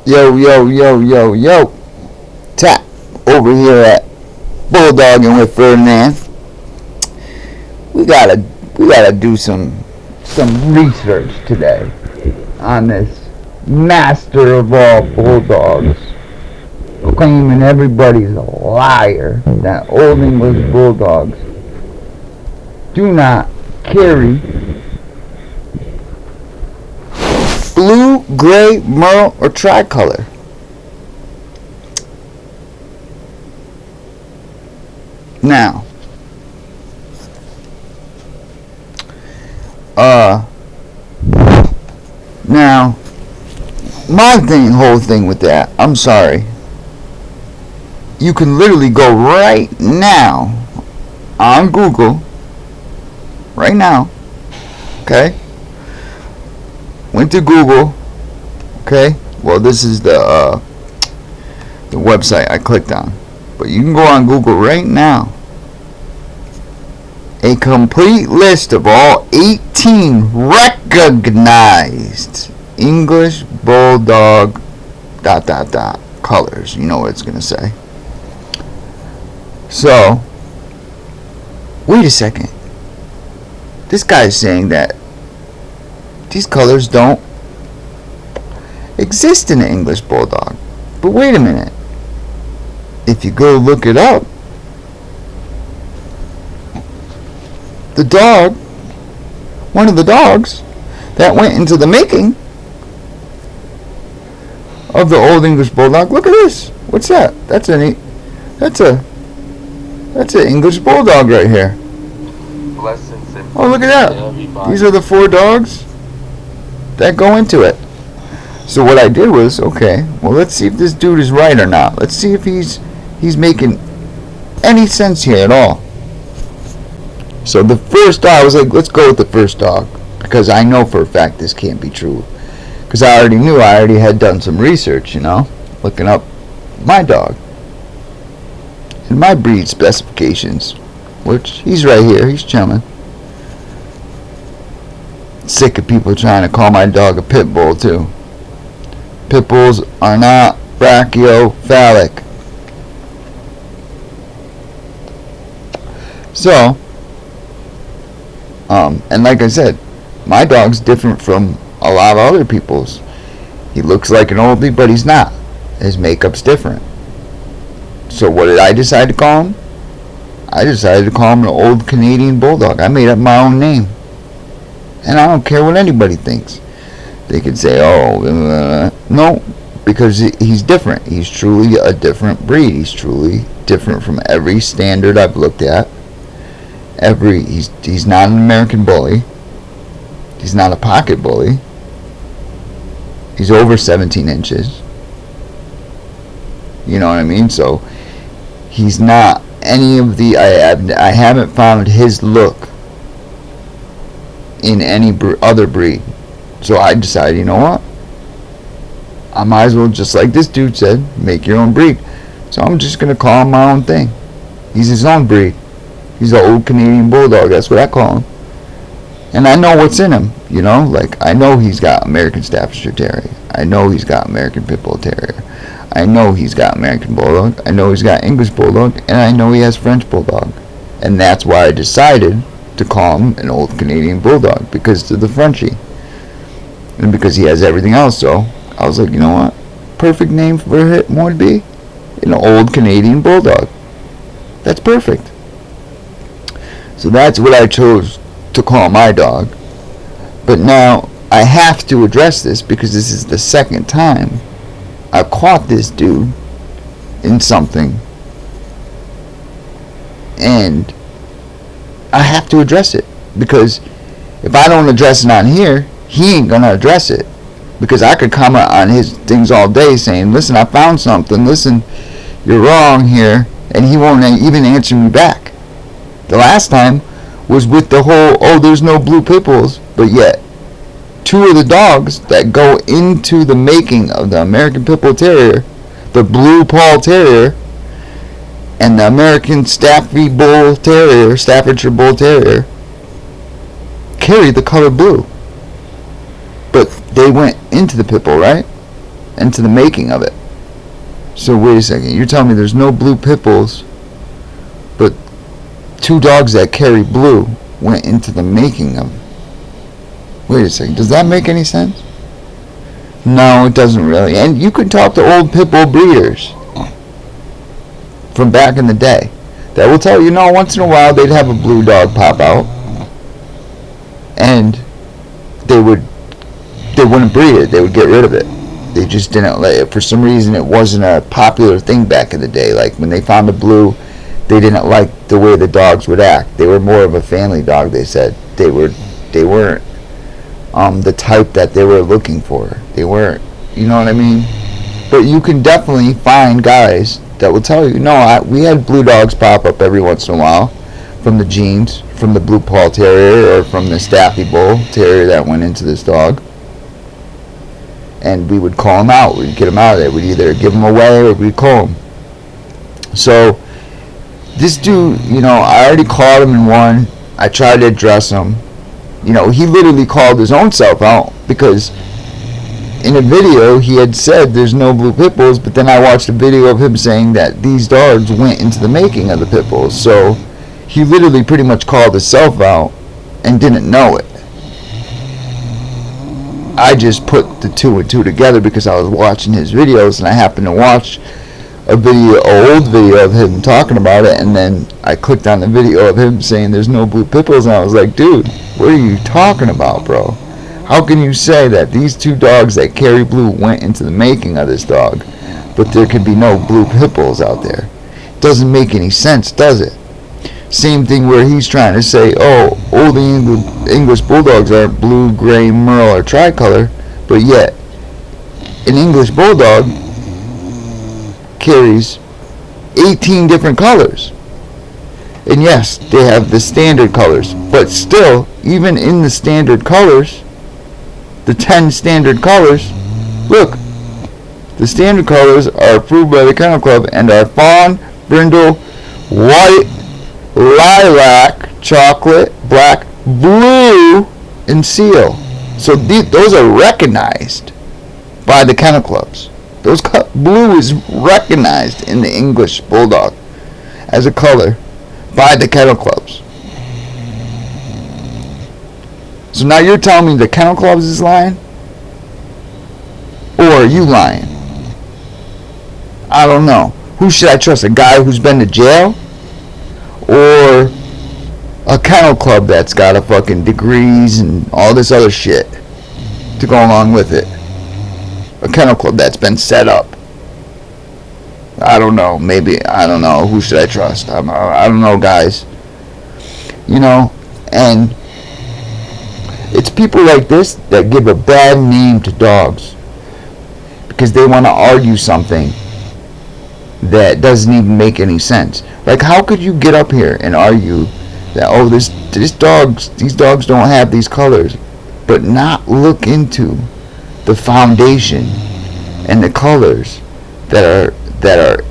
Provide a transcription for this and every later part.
Yo, yo, yo, yo, yo. Tap over here at Bulldogging with Ferdinand. We gotta we gotta do some research today on this master of all bulldogs, claiming everybody's a liar that Old English Bulldogs do not carry blue, gray, merle, or tricolor. Now, my whole thing with that, I'm sorry. You can literally go right now on Google, right now, okay? Went to Google, okay? Well, this is the website I clicked on. But you can go on Google right now. A complete list of all 18 recognized English Bulldog ... colors. You know what it's going to say. So, wait a second. This guy is saying that these colors don't exist in an English Bulldog. But wait a minute. If you go look it up, the dog, one of the dogs that went into the making of the Old English Bulldog, look at this. What's that? That's an English Bulldog right here. Oh, look at that. These are the 4 dogs that go into it. So what I did was, okay, well, let's see if this dude is right or not. Let's see if he's making any sense here at all. So the first dog, I was like, let's go with the first dog, because I know for a fact this can't be true, because I already had done some research, looking up my dog and my breed specifications, which he's right here, he's chilling. Sick of people trying to call my dog a pit bull too. Pit bulls are not brachiocephalic. So, and like I said, my dog's different from a lot of other people's. He looks like an oldie, but he's not. His makeup's different. So what did I decide to call him? I decided to call him an old Canadian Bulldog. I made up my own name. And I don't care what anybody thinks. They could say, no, because he's different. He's truly a different breed. He's truly different from every standard I've looked at. He's not an American bully. He's not a pocket bully. He's over 17 inches. You know what I mean? So he's not any of the. I haven't found his look in any other breed. So I decided, you know what? I might as well, just like this dude said, make your own breed. So I'm just gonna call him my own thing. He's his own breed. He's an old Canadian Bulldog. That's what I call him. And I know what's in him, like I know he's got American Staffordshire Terrier. I know he's got American Pit Bull Terrier. I know he's got American Bulldog. I know he's got English Bulldog. And I know he has French Bulldog. And that's why I decided to call him an old Canadian Bulldog, because of the Frenchie. And because he has everything else. So I was like, you know what? Perfect name for him would be an old Canadian Bulldog. That's perfect. So that's what I chose to call my dog. But now I have to address this, because this is the second time I caught this dude in something, and I have to address it, because if I don't address it on here, he ain't gonna address it, because I could comment on his things all day saying, listen, I found something, listen, you're wrong here, and he won't even answer me back. The last time was with the whole, there's no blue pit bulls, but yet 2 of the dogs that go into the making of the American Pit Bull Terrier, the Blue Paul Terrier, and the American Staffordshire Bull Terrier, carry the color blue. But they went into the pit bull, right? into the making of it. So wait a second, you're telling me there's no blue pit bulls, but 2 dogs that carry blue went into the making of it. Wait a second, does that make any sense? No, it doesn't really. And you could talk to old pit bull breeders from back in the day that will tell you, no, once in a while they'd have a blue dog pop out, and they wouldn't breed it, they would get rid of it. They just didn't let it. For some reason, it wasn't a popular thing back in the day. Like when they found a blue, they didn't like the way the dogs would act. They were more of a family dog, they said. They weren't the type that they were looking for. They weren't, you know what I mean? But you can definitely find guys that will tell you, no, we had blue dogs pop up every once in a while from the genes, from the blue paw terrier or from the Staffy bull terrier that went into this dog. And we would call them out. We'd get them out of there. We'd either give them away or we'd call them. So this dude, I already caught him in one. I tried to address him. He literally called his own self out because in a video he had said there's no blue pit bulls, but then I watched a video of him saying that these dogs went into the making of the pit bulls. So he literally pretty much called himself out and didn't know it. I just put the 2 and 2 together because I was watching his videos, and I happened to watch an old video of him talking about it, and then I clicked on the video of him saying there's no blue pit bulls, and I was like, dude, what are you talking about, bro? How can you say that these 2 dogs that carry blue went into the making of this dog, but there could be no blue pit bulls out there? It doesn't make any sense, does it? Same thing where he's trying to say, all the English Bulldogs aren't blue, gray, merle, or tricolor, but yet an English Bulldog carries 18 different colors. And yes, they have the standard colors, but still, even in the standard colors, the 10 standard colors, look, the standard colors are approved by the Kennel Club and are fawn, brindle, white, lilac, chocolate, black, blue, and seal. So those are recognized by the Kennel Clubs. Blue is recognized in the English Bulldog as a color by the Kennel Clubs. So now you're telling me the Kennel Clubs is lying? Or are you lying? I don't know. Who should I trust? A guy who's been to jail? Or a Kennel Club that's got a fucking degrees and all this other shit to go along with it? A Kennel Club that's been set up. I don't know. Maybe, I don't know. Who should I trust? I don't know, guys. And it's people like this that give a bad name to dogs because they want to argue something that doesn't even make any sense. Like, how could you get up here and argue that, these dogs don't have these colors, but not look into the foundation and the colors that are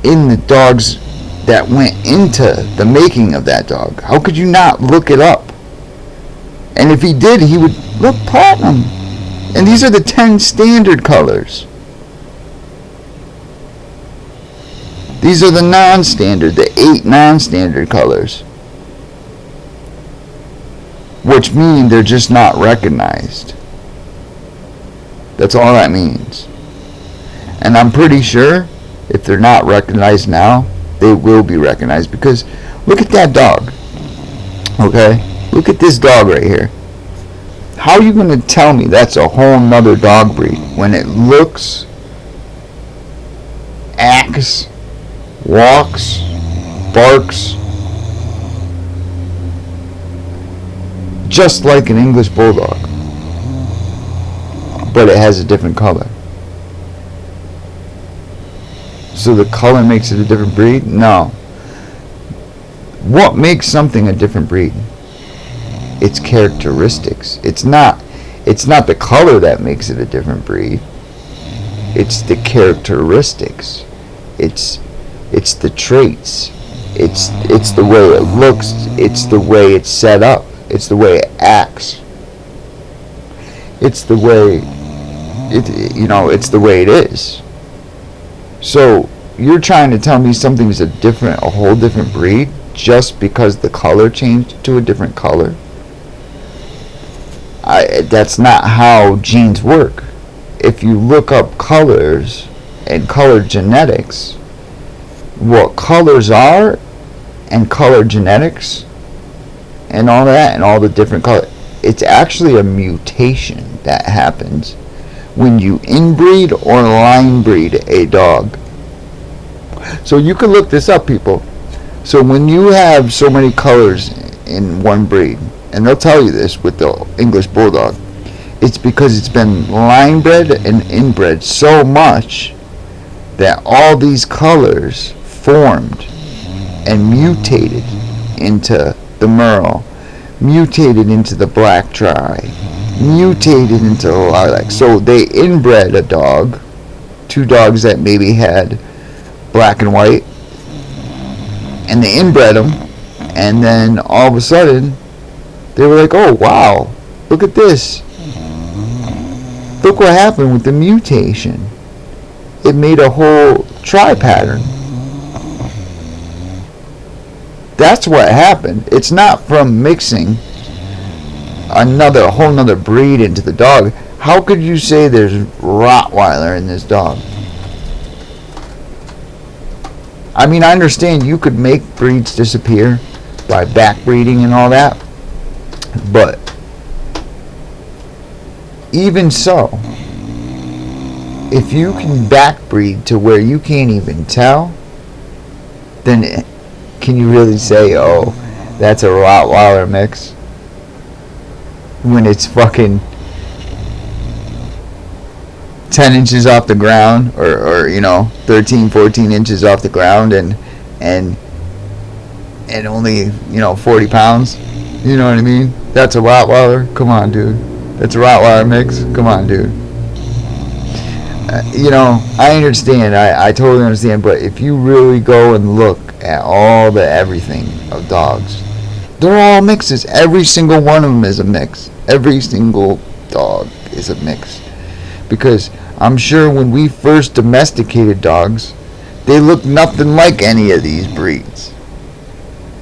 in the dogs that went into the making of that dog? How could you not look it up? And if he did, he would look platinum. And these are the 10 standard colors. These are the non-standard, the 8 non-standard colors. Which mean they're just not recognized. That's all that means. And I'm pretty sure if they're not recognized now, they will be recognized. Because look at that dog. Okay? Look at this dog right here. How are you going to tell me that's a whole nother dog breed when it looks, acts, walks, barks just like an English Bulldog, but it has a different color? So the color makes it a different breed? No. What makes something a different breed? Its characteristics. It's not the color that makes it a different breed. It's the characteristics. It's the traits. It's the way it looks. It's the way it's set up. It's the way it acts. It's the way it's the way it is. So you're trying to tell me something's a whole different breed just because the color changed to a different color? That's not how genes work. If you look up colors and color genetics, what colors are and color genetics and all that and all the different colors, it's actually a mutation that happens when you inbreed or line breed a dog. So you can look this up, people. So when you have so many colors in one breed, and they'll tell you this with the English Bulldog, it's because it's been line bred and inbred so much that all these colors formed and mutated into the Merle, mutated into the Black Tri, mutated into the Lilac. So they inbred a dog, two dogs that maybe had black and white, and they inbred them, and then all of a sudden they were like, oh wow, look at this, look what happened with the mutation. It made a whole tri pattern. That's what happened. It's not from mixing a whole nother breed into the dog. How could you say there's Rottweiler in this dog? I mean, I understand you could make breeds disappear by backbreeding and all that, but even so, if you can backbreed to where you can't even tell, then can you really say, oh, that's a Rottweiler mix? When it's fucking 10 inches off the ground, or 13, 14 inches off the ground, and only 40 pounds. You know what I mean? That's a Rottweiler. Come on, dude. That's a Rottweiler mix. Come on, dude. I understand. I totally understand. But if you really go and look at all the everything of dogs, they're all mixes. Every single one of them is a mix. Every single dog is a mix. Because I'm sure when we first domesticated dogs, they looked nothing like any of these breeds.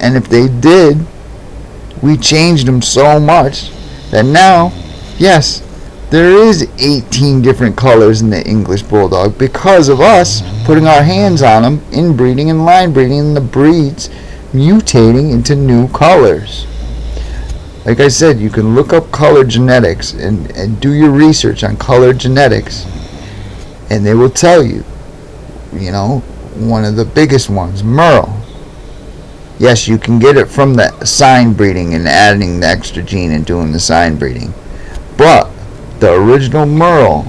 And if they did, we changed them so much that now, yes, there is 18 different colors in the English Bulldog because of us putting our hands on them, inbreeding and line breeding, and the breeds mutating into new colors. Like I said, you can look up color genetics and do your research on color genetics, and they will tell you, one of the biggest ones, Merle. Yes, you can get it from the sign breeding and adding the extra gene and doing the sign breeding. But the original Merle,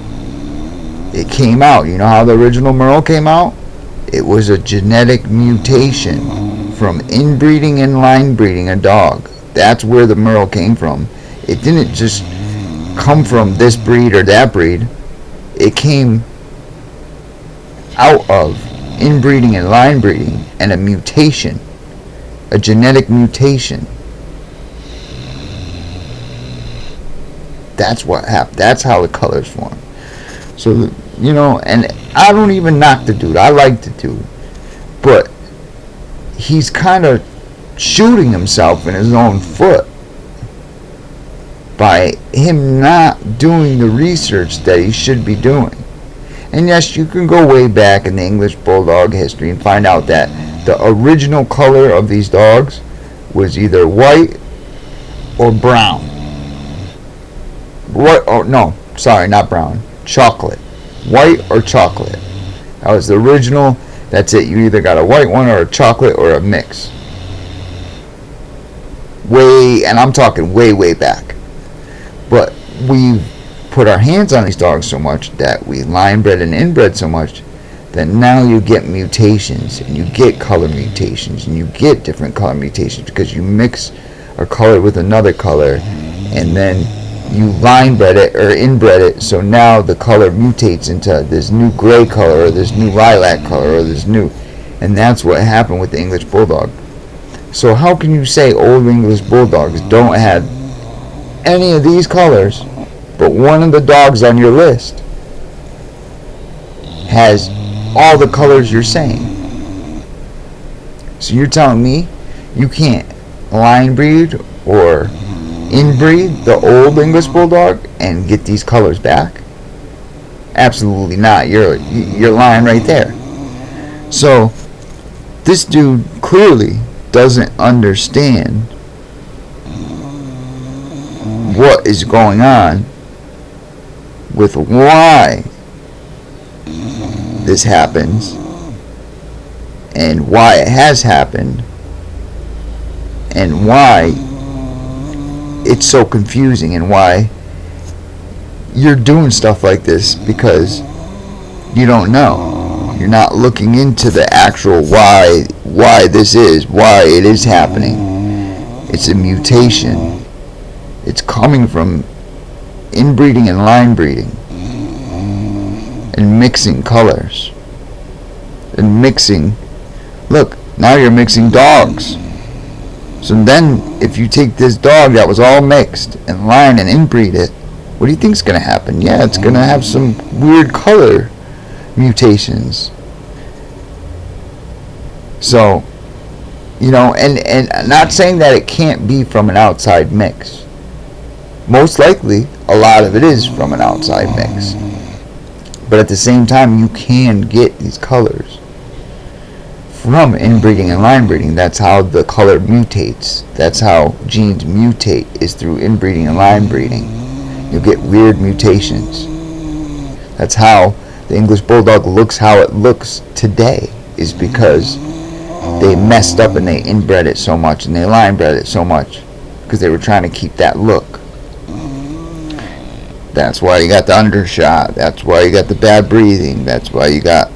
it came out. You know how the original Merle came out? It was a genetic mutation from inbreeding and line breeding a dog. That's where the Merle came from. It didn't just come from this breed or that breed. It came out of inbreeding and line breeding and a mutation. A genetic mutation. That's what happened. That's how the colors form. So, and I don't even knock the dude. I like the dude. But he's kind of shooting himself in his own foot by him not doing the research that he should be doing. And yes, you can go way back in the English Bulldog history and find out that the original color of these dogs was either white or brown. Not brown. Chocolate. White or chocolate. That was the original. That's it. You either got a white one or a chocolate or a mix. And I'm talking way back. But we've put our hands on these dogs so much that we line bred and inbred so much that now you get mutations, and you get color mutations, and you get different color mutations because you mix a color with another color, and then you line bred it or inbred it, so now the color mutates into this new gray color or this new lilac color or this new, and that's what happened with the English Bulldog. So how can you say old English Bulldogs don't have any of these colors, but one of the dogs on your list has all the colors you're saying. So you're telling me you can't line breed or inbreed the old English Bulldog and get these colors back? Absolutely not. You're lying right there. So this dude clearly doesn't understand what is going on with why this happens and why it has happened and why it's so confusing and why you're doing stuff like this because you don't know. You're not looking into the actual why this is, why it is happening. It's a mutation. It's coming from inbreeding and line breeding and mixing colors and mixing. Look, now you're mixing dogs. So then if you take this dog that was all mixed and line and inbreed it, what do you think's going to happen? Yeah, it's going to have some weird color mutations. So, and not saying that it can't be from an outside mix. Most likely, a lot of it is from an outside mix. But at the same time, you can get these colors from inbreeding and line breeding. That's how the color mutates. That's how genes mutate, is through inbreeding and line breeding. You get weird mutations. That's how the English Bulldog looks how it looks today, is because they messed up and they inbred it so much and they line bred it so much because they were trying to keep that look. That's why you got the undershot. That's why you got the bad breathing. That's why you got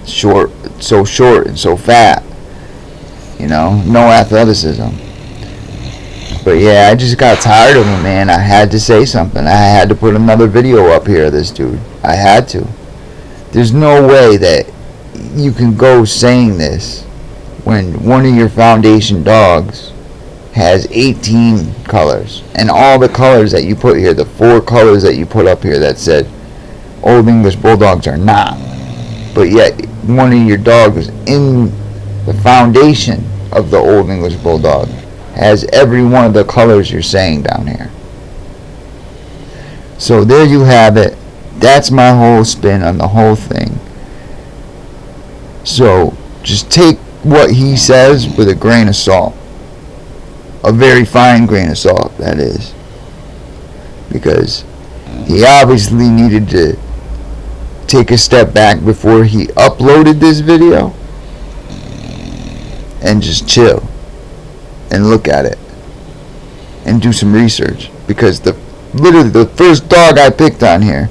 so short and so fat. No athleticism. But yeah, I just got tired of him, man. I had to say something. I had to put another video up here of this dude. I had to. There's no way that you can go saying this when one of your foundation dogs has 18 colors. And all the colors that you put here, the 4 colors that you put up here that said Old English Bulldogs are not. But yet, one of your dogs in the foundation of the Old English Bulldog has every one of the colors you're saying down here. So there you have it. That's my whole spin on the whole thing. So just take what he says with a grain of salt. A very fine grain of salt, that is. Because he obviously needed to take a step back before he uploaded this video and just chill and look at it and do some research, because literally the first dog I picked on here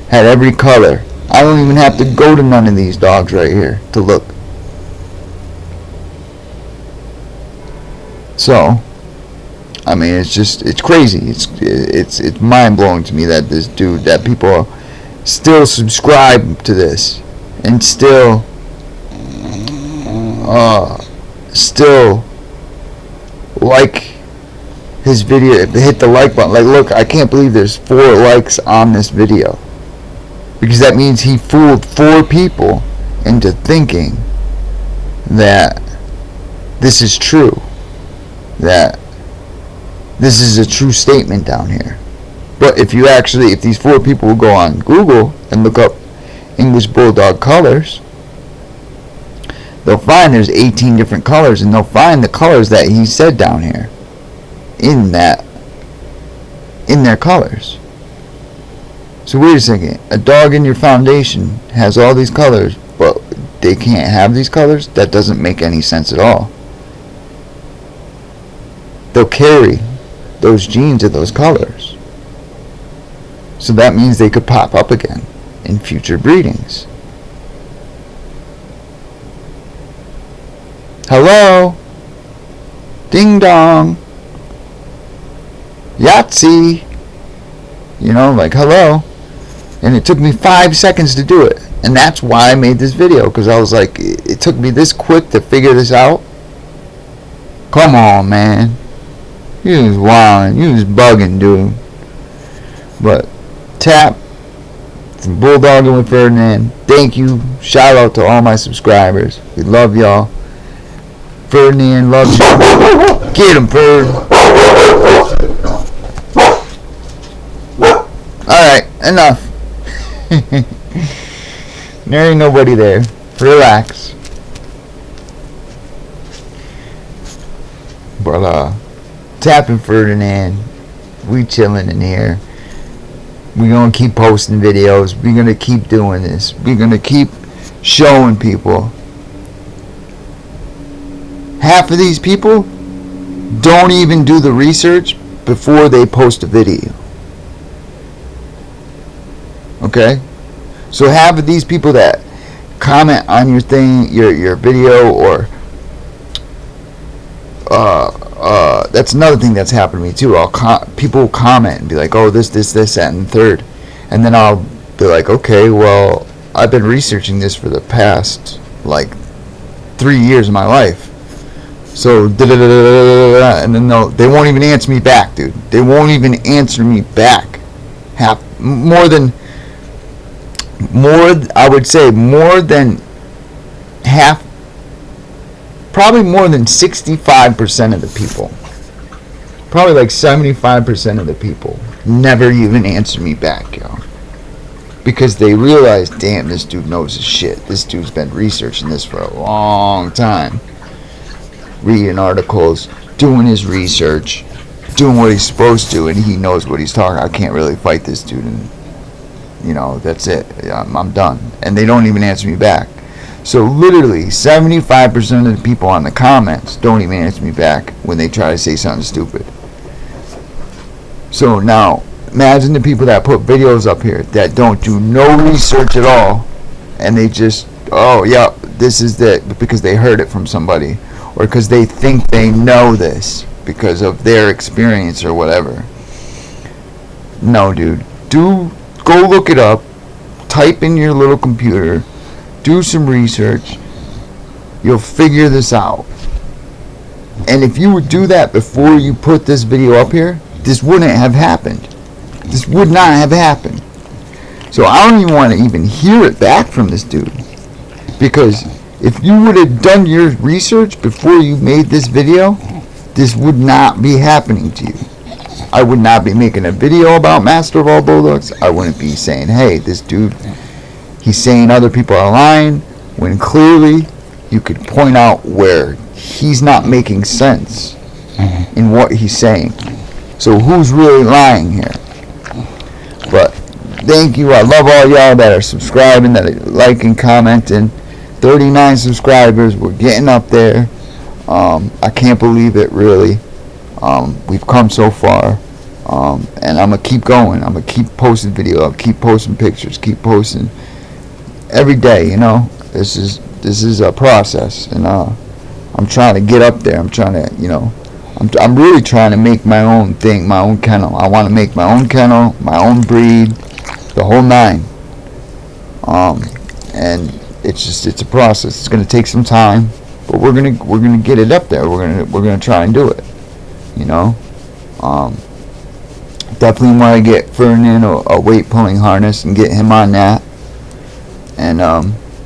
had every color. I don't even have to go to none of these dogs right here to look. So I mean, it's crazy. It's mind-blowing to me that this dude, that people still subscribe to this and still like his video. If they hit the like button, like, look, I can't believe there's 4 likes on this video, because that means he fooled 4 people into thinking that this is true, that this is a true statement down here. But if these 4 people will go on Google and look up English Bulldog colors, they'll find there's 18 different colors, and they'll find the colors that he said down here in their colors. So wait a second, a dog in your foundation has all these colors, but they can't have these colors? That doesn't make any sense at all. They'll carry those genes of those colors. So that means they could pop up again in future breedings. Hello? Ding dong. Yahtzee. Like, hello. And it took me 5 seconds to do it. And that's why I made this video, because I was like, it took me this quick to figure this out. Come on, man. You was wildin'. You was bugging, dude. But Tap, from Bulldogging with Ferdinand. Thank you. Shout out to all my subscribers. We love y'all. Ferdinand loves you. Get him, Ferd. Alright, enough. There ain't nobody there. Relax. But Tap and Ferdinand, we chilling in here. We're gonna keep posting videos. We're gonna keep doing this. We're gonna keep showing people. Half of these people don't even do the research before they post a video. Okay? So half of these people that comment on your thing, your video, or that's another thing that's happened to me too. People comment and be like, oh, this, that, and the third. And then I'll be like, okay, well, I've been researching this for the past, like, 3 years of my life. So, and then they won't even answer me back, dude. They won't even answer me back. I would say more than half, probably more than 65% of the people, probably like 75% of the people never even answer me back, yo. Because they realize, damn, this dude knows his shit. This dude's been researching this for a long time. Reading articles, doing his research, doing what he's supposed to, and he knows what he's talking. I can't really fight this dude, and that's it. I'm done. And they don't even answer me back. So literally 75% of the people on the comments don't even answer me back when they try to say something stupid. So now imagine the people that put videos up here that don't do no research at all, and they just, oh yeah, this is that, because they heard it from somebody, or because they think they know this because of their experience or whatever. No, dude. Go look it up. Type in your little computer. Do some research. You'll figure this out. And if you would do that before you put this video up here, this wouldn't have happened. This would not have happened. So I don't even want to even hear it back from this dude. Because if you would have done your research before you made this video, this would not be happening to you. I would not be making a video about Master of All Bulldogs. I wouldn't be saying, hey, this dude, he's saying other people are lying, when clearly you could point out where he's not making sense in what he's saying. So who's really lying here? But thank you. I love all y'all that are subscribing, that are liking, commenting. 39 subscribers. We're getting up there. I can't believe it, really. We've come so far. And I'm going to keep going. I'm going to keep posting video. I'll keep posting pictures. Keep posting every day, This is a process. And I'm trying to get up there. I'm trying to, I'm really trying to make my own thing, my own kennel. I want to make my own kennel, my own breed, the whole nine. And it's a process. It's going to take some time, but we're gonna get it up there. We're gonna try and do it. Definitely want to get Ferdinand a weight pulling harness and get him on that. And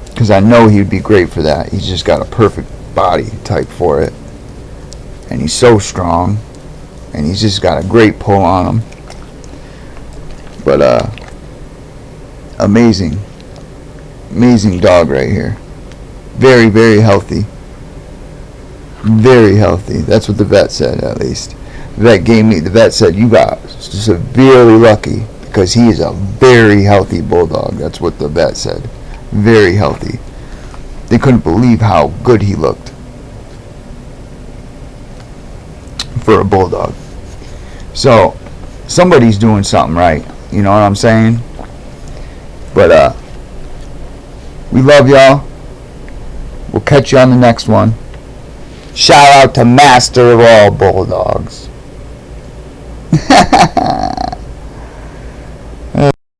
because I know he'd be great for that. He's just got a perfect body type for it, and he's so strong, and he's just got a great pull on him. But amazing dog right here. Very, very healthy. Very healthy. That's what the vet said, at least. The vet said you got severely lucky, because he is a very healthy bulldog. That's what the vet said. Very healthy. They couldn't believe how good he looked for a bulldog. So somebody's doing something right. You know what I'm saying? But we love y'all. We'll catch you on the next one. Shout out to Master of All Bulldogs.